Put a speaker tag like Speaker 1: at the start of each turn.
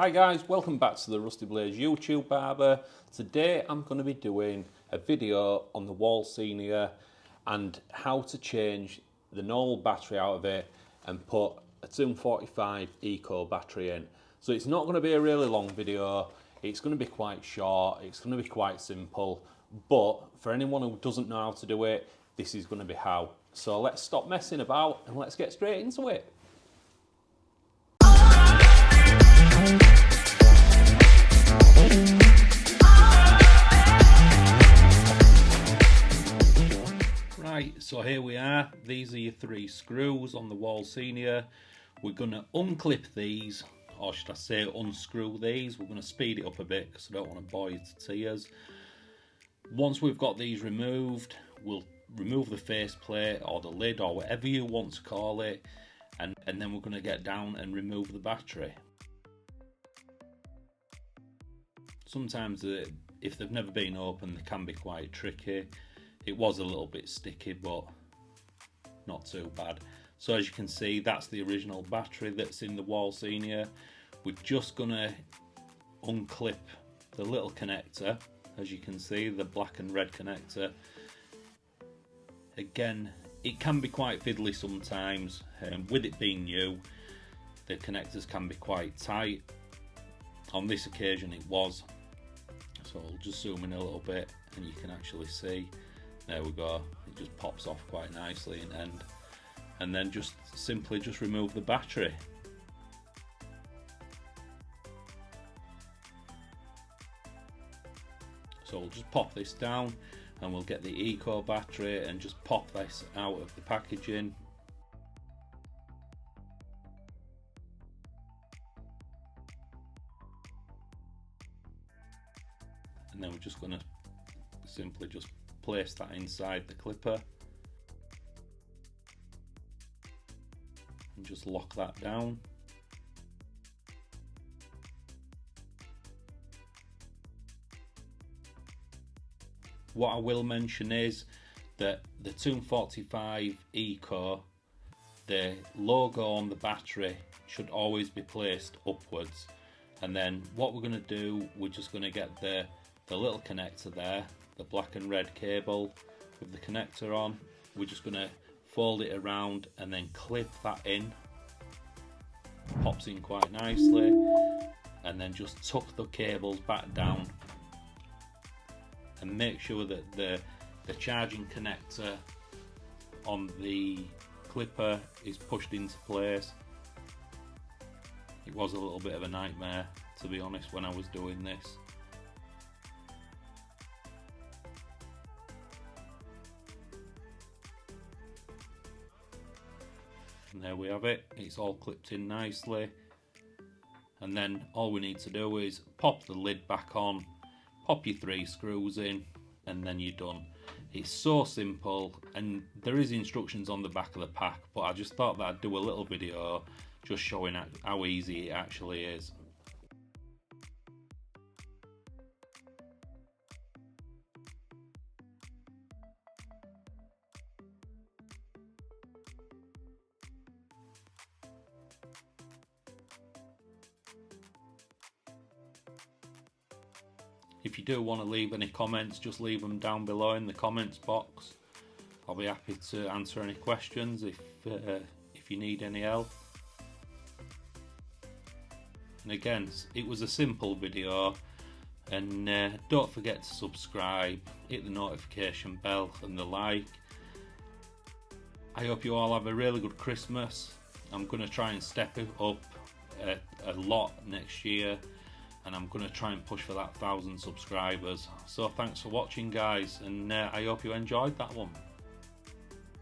Speaker 1: Hi guys, welcome back to the Rusty Blaze YouTube Barber. Today I'm going to be doing a video on the Wahl Senior and how to change the normal battery out of it and put a TOMB45 Eco battery in. So it's not going to be a really long video, it's going to be quite short, it's going to be quite simple, but for anyone who doesn't know how to do it, this is going to be how. So let's stop messing about and let's get straight into it. Right, so here we are. These are your three screws on the Wahl Senior. We're going to unclip these, or should I say unscrew these. We're going to speed it up a bit because I don't want to bore you to tears. Once we've got these removed, we'll remove the faceplate or the lid or whatever you want to call it, and then we're going to get down and remove the battery. Sometimes if they've never been opened, they can be quite tricky. It was a little bit sticky, but not too bad. So as you can see, that's the original battery that's in the Wahl Senior. We're just gonna unclip the little connector. As you can see, the black and red connector. Again, it can be quite fiddly sometimes. With it being new, the connectors can be quite tight. On this occasion it was. So I'll just zoom in a little bit and you can actually see. There we go, it just pops off quite nicely in the end. And then just simply remove the battery. So we'll just pop this down and we'll get the Eco battery and just pop this out of the packaging. And then we're just going to simply just place that inside the clipper and just lock that down. What I will mention is that the TOMB45 Eco, the logo on the battery should always be placed upwards. And then what we're going to do, we're just going to get the little connector there, the black and red cable with the connector on. We're just going to fold it around and then clip that in. Pops in quite nicely, and then just tuck the cables back down and make sure that the charging connector on the clipper is pushed into place. It was a little bit of a nightmare, to be honest, when I was doing this. And there we have it, it's all clipped in nicely. And then all we need to do is pop the lid back on, pop your three screws in, and then you're done. It's so simple, and there is instructions on the back of the pack, but I just thought that I'd do a little video just showing how easy it actually is. If you do want to leave any comments, just leave them down below in the comments box. I'll be happy to answer any questions if you need any help. And again, it was a simple video, and don't forget to subscribe, hit the notification bell and the like. I hope you all have a really good Christmas. I'm going to try and step it up a lot next year, and I'm going to try and push for that 1,000 subscribers. So thanks for watching guys, and I hope you enjoyed that one.